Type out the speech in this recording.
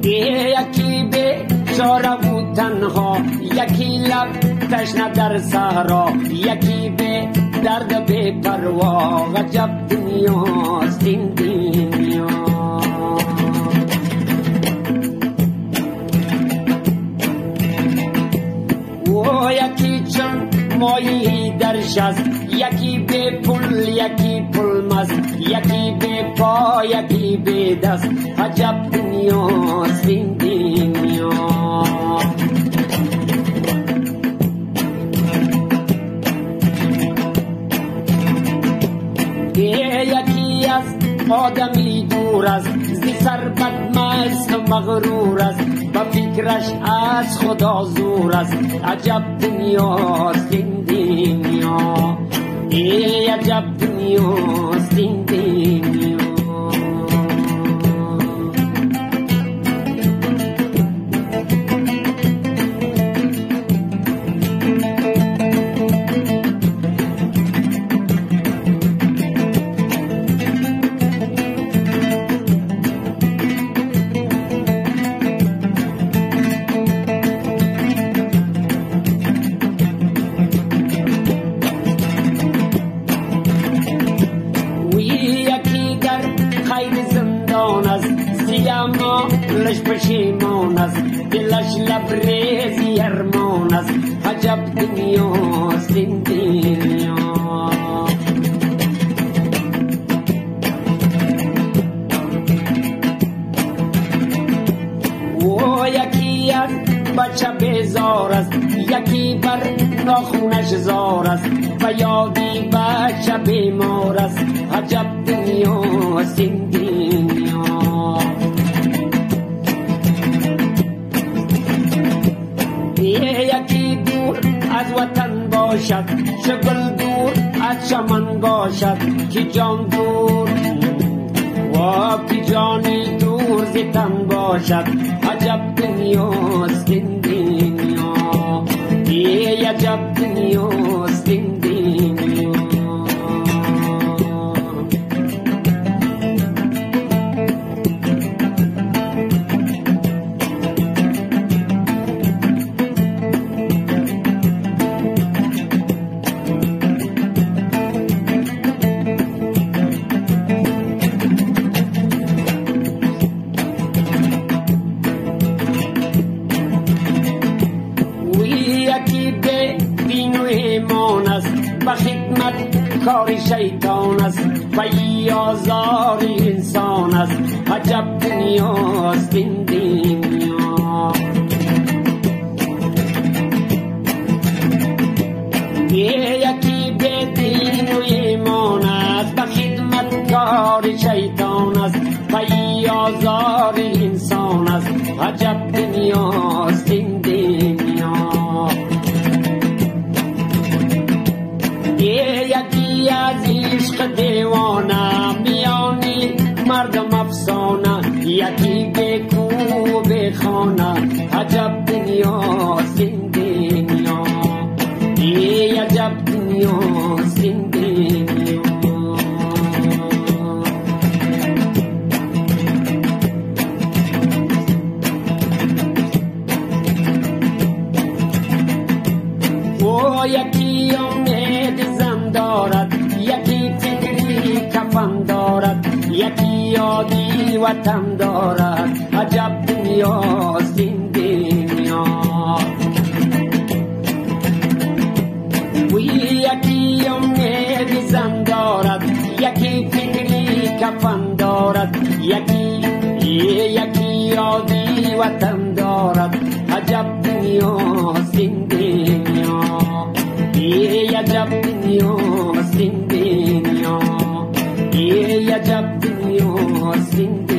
یکی به چاره بود تنها، یکی لب تشنه در صحرا، یکی به درد بی پروا. عجب دنیاست این دنیا. و یکی چون مایی در شست، یکی به پل یکی پل مست، یکی به پا یکی به دست. عجب دنیاست این دنیا. یکی از آدمی دور است، زی سر بدمست و مغرور است، با فکرش از خدا زور است. عجب دنیاست این دنیا. عجب دنیاست این دنیا. لش پشیمان است، دلش لبریزی ارمان است. عجب دنیاست این دنیا. و یکی از بچه بیزار است، یکی بر ناخونش زار است، و یادی بچه بیمار است. عجب دنیاست این دنیا. یکی دور از وطن باشد، شغل دور از چمن باشد، که جان دور و که جانی دور ز تن باشد. عجب دنیاست این دنیا. عجب دنیاست این دنیا. و خدمت کار شیطان است، و آزار انسان است. عجب دنیاست این دنیا. یکی به دین و ایمان است، و خدمت کار شیطان است، و آزار انسان است. عجب دنیاست این دنیا. یکی از عشق دیوانه، میانی مردم افسانه، یکی به کوه به خانه. عجب دنیاست این دنیا. عجب دنیاست این دنیا. و یکی امید زن دارد، یکی فکری کفن دارد، یکی یادی وطن دارد. عجب دنیاست این دنیا. و یکی امید زن دارد، یکی فکری کفن دارد، یکی یادی وطن دارد. عجب دنیاست این دنیا. عجب دنیاست این دنیا. عجب دنیاست این دنیا.